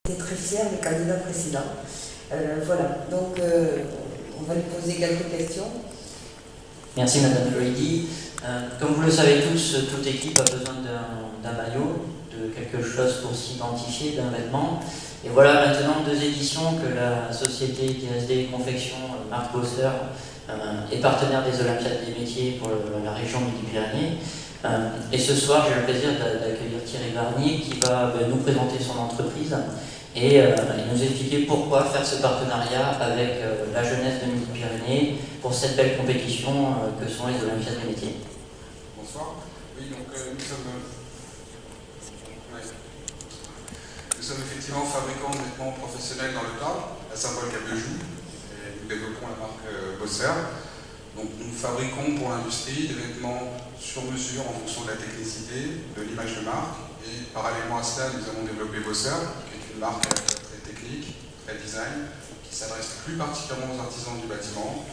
J'étais très fière des candidats précédents. Voilà, donc on va lui poser quelques questions. Merci Madame Floidi. Comme vous le savez tous, toute équipe a besoin d'un maillot, de quelque chose pour s'identifier, d'un vêtement. Et voilà maintenant 2 éditions que la société TSD Confection Marc Bosseur est partenaire des Olympiades des métiers pour la région Midi-Pyrénées. Et ce soir, j'ai le plaisir d'accueillir Thierry Varnier qui va nous présenter son entreprise et nous expliquer pourquoi faire ce partenariat avec la jeunesse de Midi-Pyrénées pour cette belle compétition que sont les Olympiades des métiers. Bonsoir. Oui, donc nous sommes effectivement fabricants de vêtements professionnels dans le Tarn, à Saint-Paul-Cap-de-Joux, et nous développons la marque Bosseur. Donc nous fabriquons pour l'industrie des vêtements sur mesure en fonction de la technicité, de l'image de marque, et parallèlement à cela, nous avons développé Bosseur, qui est une marque très technique, très design, qui s'adresse plus particulièrement aux artisans du bâtiment.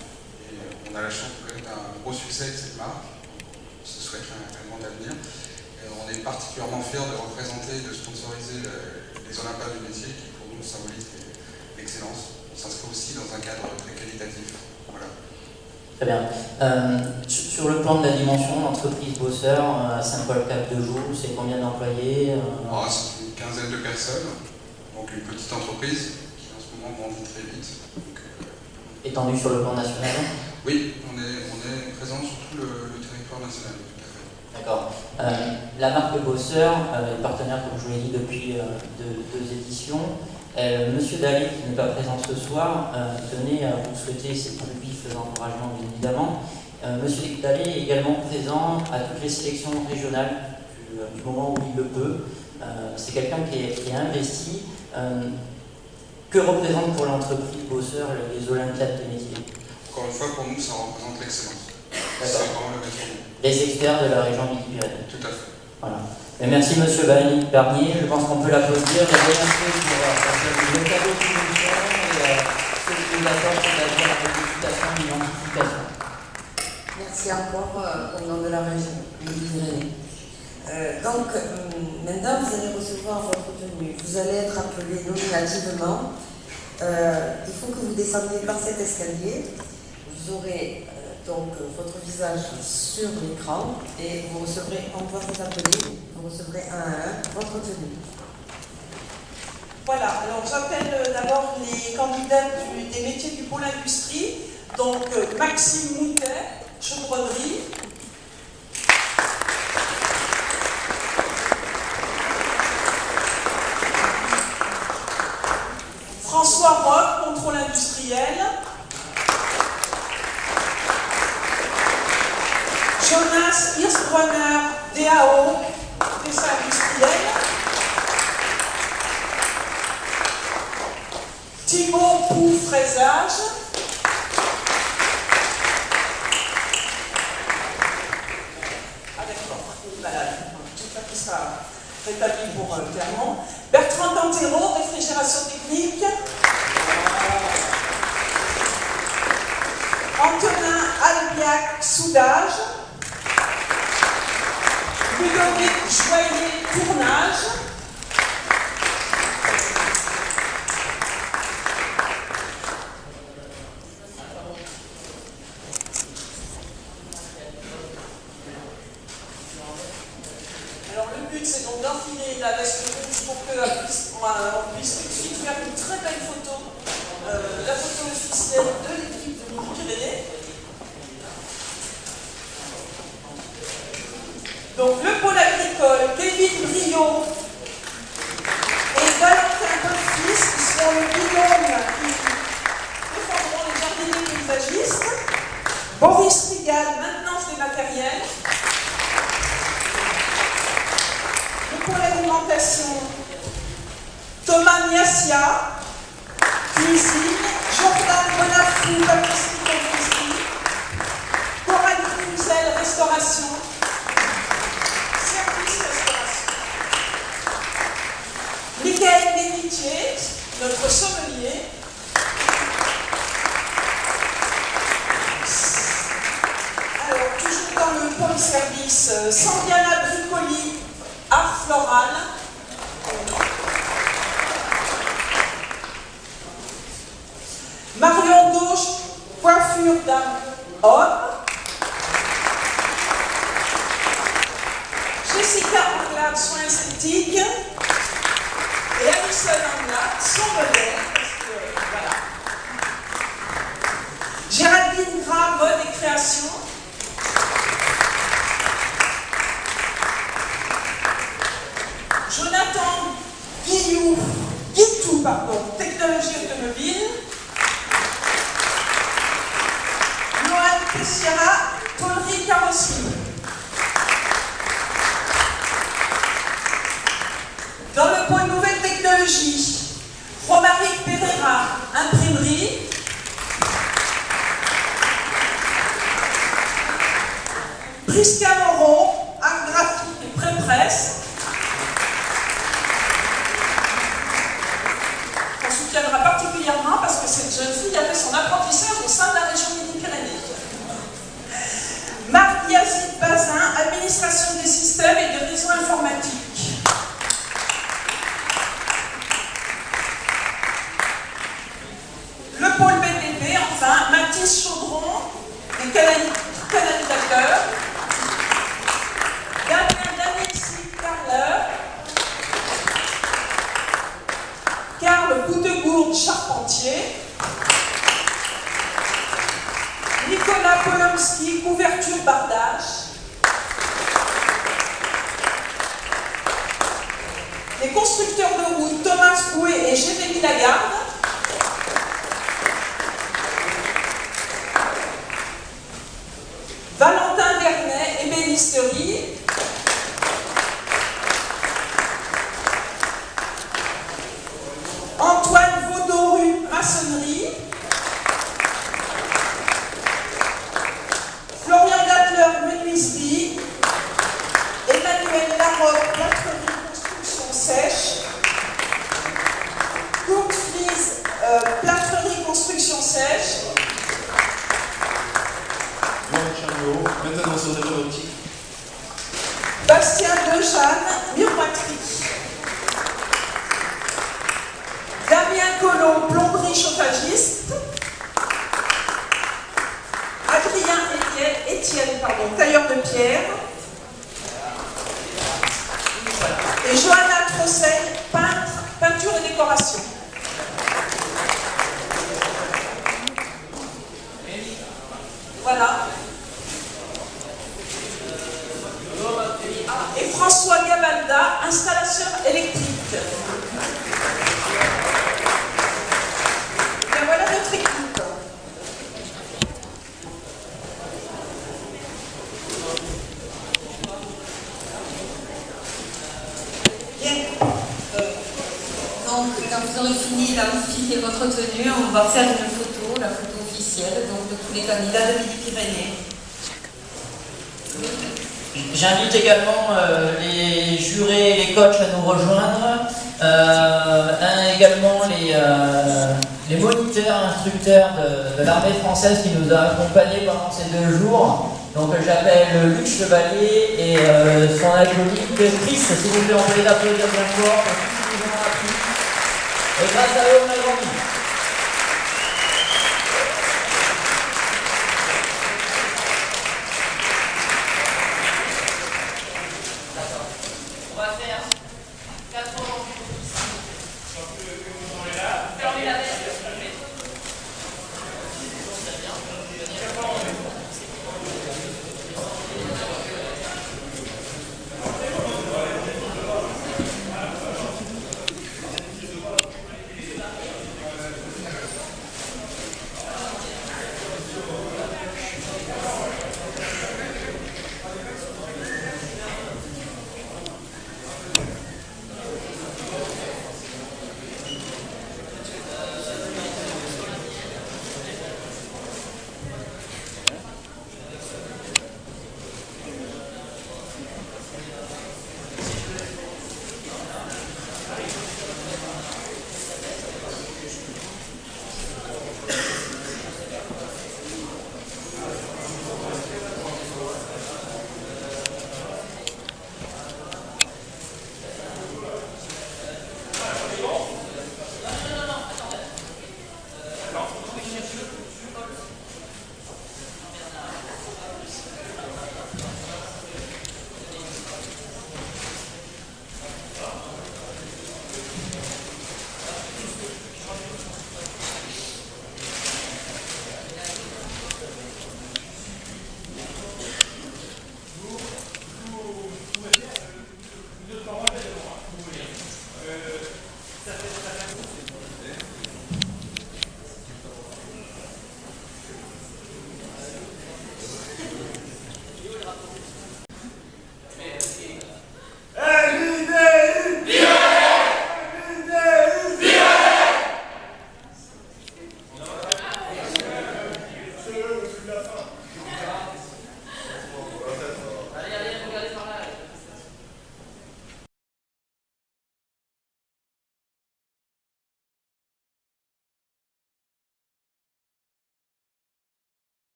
Et on a la chance de connaître un gros succès de cette marque. On se souhaite un grand avenir. Et on est particulièrement fiers de représenter, de sponsoriser les Olympiades du métier qui pour nous symbolisent l'excellence. On s'inscrit aussi dans un cadre très qualitatif. Voilà. Très bien. Sur le plan de la dimension, l'entreprise Bosseur à Saint-Paul-Cap-de-Joux, c'est combien d'employés C'est une quinzaine de personnes, donc une petite entreprise qui en ce moment grandit très vite. Donc, étendue sur le plan national? Oui, on est présent sur tout le territoire national. D'accord. La marque Bosseur est partenaire, comme je vous l'ai dit, depuis 2 éditions. Monsieur Dallet, qui n'est pas présent ce soir, tenait à vous souhaiter ses plus vifs encouragements, bien évidemment. Monsieur Dallet est également présent à toutes les sélections régionales du moment où il le peut. C'est quelqu'un qui est investi. Que représente pour l'entreprise Bosseur les Olympiades des métiers? Encore une fois, pour nous, ça représente l'excellence. C'est D'accord. vraiment le métier. Les experts de la région Midi-Pyrénées. Tout à fait. Voilà. Et merci Monsieur Barnier, je pense qu'on peut l'applaudir. Et remercier pour le cadeau de l'émission et ce qui nous apporte, c'est-à-dire la réputation et l'identification. Merci encore au nom de la région Midi-Pyrénées. Donc, maintenant, vous allez recevoir votre tenue. Vous allez être appelé nominativement. Il faut que vous descendiez par cet escalier. Vous aurez donc votre visage sur l'écran et vous recevrez, on va vous appeler, vous recevrez un à un votre tenue. Voilà, alors j'appelle d'abord les candidats des métiers du pôle industrie. Donc Maxime Moutet, chaudronnerie. François Roch, contrôle industriel. Jonas Hirschbrenner, DAO, dessin industriel. Thibaut Pou, fraisage. Ah d'accord, il est malade. J'espère qu'il sera rétabli pour Clermont. Bertrand Dantero, réfrigération technique. Antonin Albiac, soudage. Ludovic Joyer, tournage. Alors le but c'est donc d'enfiler la veste rouge pour qu'on puisse tout de suite faire une très belle photo. La photo officielle de l'équipe de Midi-Pyrénées. Donc le pôle agricole, Kevin Briot et Valentin Bonfils, qui seront le binôme qui défendront les jardiniers paysagistes. Boris Rigal, maintenance des matériels. Le pôle alimentation, Thomas Niassia, cuisine. Jordan Bonafou, pâtisserie confiserie. Coralie Cluzel, restauration. Michael Lénitier, notre sommelier. Alors, toujours dans le pôle service, Sandiana Bricoli, art floral. Marion Dauche, coiffure d'un homme. Jessica Anglade, soins esthétiques. Et Alison Anglade, son modèle. Voilà. Géraldine Gras, mode et création. Jonathan Guitou, technologie automobile. Noël Tessiera, tôlerie carrosserie. Dans le pôle nouvelle technologie, Romaric Pereira, imprimerie. Prisca Moreau, art graphique et pré-presse. On soutiendra particulièrement parce que cette jeune fille a fait son apprentissage au sein de la région Midi-Pyrénées. Marc Yazid Bazin, administration des systèmes et des réseaux informatiques. Le pôle BTP, enfin, Mathis Chaudron, des canalisateurs. Karl Boutegourde, charpentier. Nicolas Polomski, couverture bardage. Les constructeurs de route, Thomas Bouet et Jérémy Lagarde. Valentin Vernet, ébénisterie. Antoine Vaudoru, maçonnerie. Florian Dattler, menuiserie. Emmanuel Larocque, plâtrerie, construction sèche. Kurt Fries, plâtrerie, construction sèche. Maintenant sur les optique. Bastien Dejeanne, miroiterie. Damien Collomb, plomberie chauffagiste. Adrien Étienne, tailleur de pierre. Et Johanna Trossel, peinture et décoration. Voilà. Et François Gavalda, installation électrique. Et voilà notre équipe. Bien. Donc, quand vous aurez fini d'identifier votre tenue, on va faire une photo, la photo officielle, donc de tous les candidats de Midi-Pyrénées. J'invite également les jurés et les coachs à nous rejoindre, également les moniteurs, instructeurs de l'armée française qui nous a accompagnés pendant ces 2 jours. Donc j'appelle Luc Chevalier et son acolyte Chris, s'il vous plaît, on peut les applaudir bien fort pour tout ce qu'ils ont appris. Et grâce à eux, on a grandi.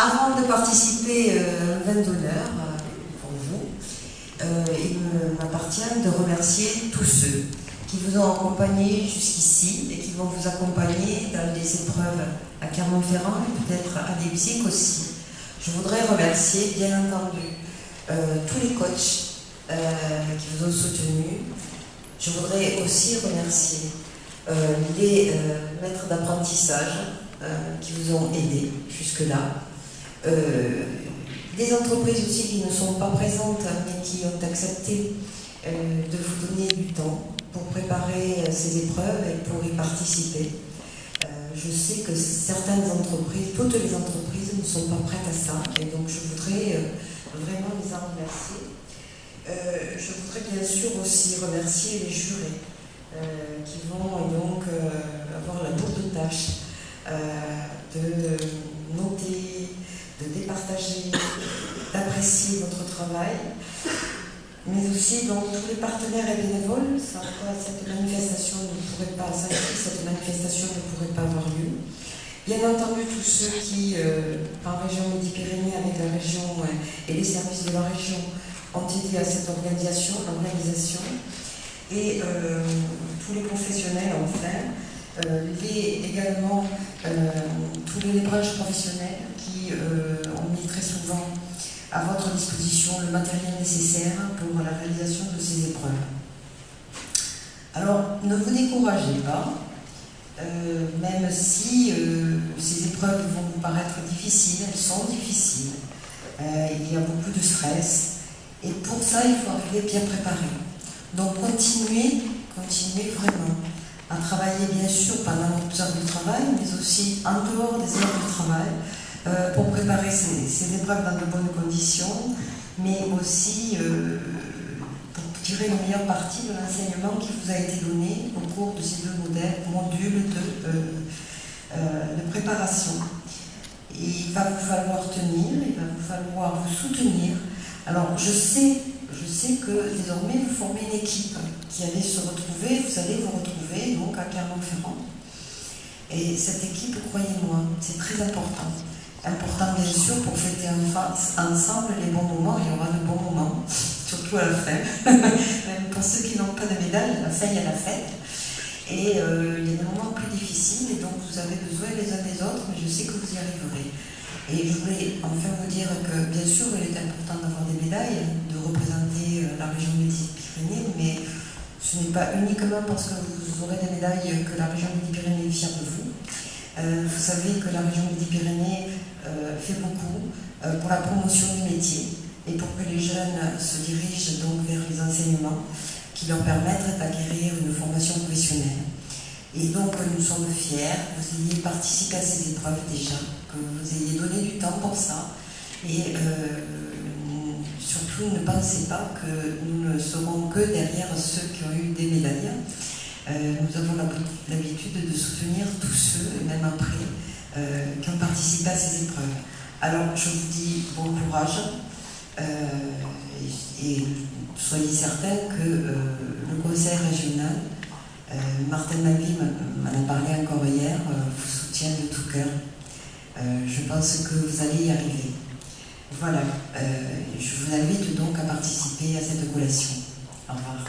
Avant de participer à un vin d'honneur pour vous, il m'appartient de remercier tous ceux qui vous ont accompagné jusqu'ici et qui vont vous accompagner dans les épreuves à Clermont-Ferrand et peut-être à Leipzig aussi. Je voudrais remercier, bien entendu, tous les coachs qui vous ont soutenus. Je voudrais aussi remercier les maîtres d'apprentissage qui vous ont aidés jusque-là. Des entreprises aussi qui ne sont pas présentes mais qui ont accepté de vous donner du temps pour préparer ces épreuves et pour y participer. Je sais que certaines entreprises, toutes les entreprises ne sont pas prêtes à ça et donc je voudrais vraiment les en remercier. Je voudrais bien sûr aussi remercier les jurés qui vont donc avoir la lourde tâche de noter, de départager, d'apprécier votre travail, mais aussi donc tous les partenaires et bénévoles, sans quoi cette manifestation ne pourrait pas avoir lieu. Bien entendu, tous ceux qui, en région Midi-Pyrénées, avec la région et les services de la région, ont aidé à cette organisation, et tous les professionnels, enfin, également tous les branches professionnelles qui ont mis très souvent à votre disposition le matériel nécessaire pour la réalisation de ces épreuves. Alors, ne vous découragez pas, même si ces épreuves vont vous paraître difficiles, elles sont difficiles. Il y a beaucoup de stress, et pour ça, il faut arriver bien préparé. Donc, continuez vraiment à travailler, bien sûr, pendant votre heure de travail, mais aussi en dehors des heures de travail, pour préparer ces épreuves dans de bonnes conditions, mais aussi pour tirer le meilleur parti de l'enseignement qui vous a été donné au cours de ces deux modules de préparation. Et il va vous falloir tenir, il va vous falloir vous soutenir. Alors je sais que désormais vous formez une équipe qui allait se retrouver, vous allez vous retrouver donc à Clermont-Ferrand. Et cette équipe, croyez-moi, c'est très important. Important bien sûr pour fêter ensemble les bons moments, il y aura de bons moments, surtout à la fin. Même pour ceux qui n'ont pas de médaille, à la fin il y a la fête. Et il y a des moments plus difficiles, et donc vous avez besoin les uns des autres, mais je sais que vous y arriverez. Et je voulais enfin vous dire que bien sûr il est important d'avoir des médailles, de représenter la région Midi-Pyrénées, mais ce n'est pas uniquement parce que vous aurez des médailles que la région Midi-Pyrénées est fière de vous. Vous savez que la région Midi-Pyrénées fait beaucoup pour la promotion du métier et pour que les jeunes se dirigent donc vers les enseignements qui leur permettent d'acquérir une formation professionnelle. Et donc nous sommes fiers que vous ayez participé à ces épreuves déjà, que vous ayez donné du temps pour ça. Et surtout ne pensez pas que nous ne serons que derrière ceux qui ont eu des médailles. Nous avons l'habitude de soutenir tous ceux, et même après, qui ont participé à ces épreuves. Alors je vous dis bon courage et soyez certains que le conseil régional, Martin Magui m'en a parlé encore hier, vous soutient de tout cœur. Je pense que vous allez y arriver. Voilà, je vous invite donc à participer à cette collation. Au revoir.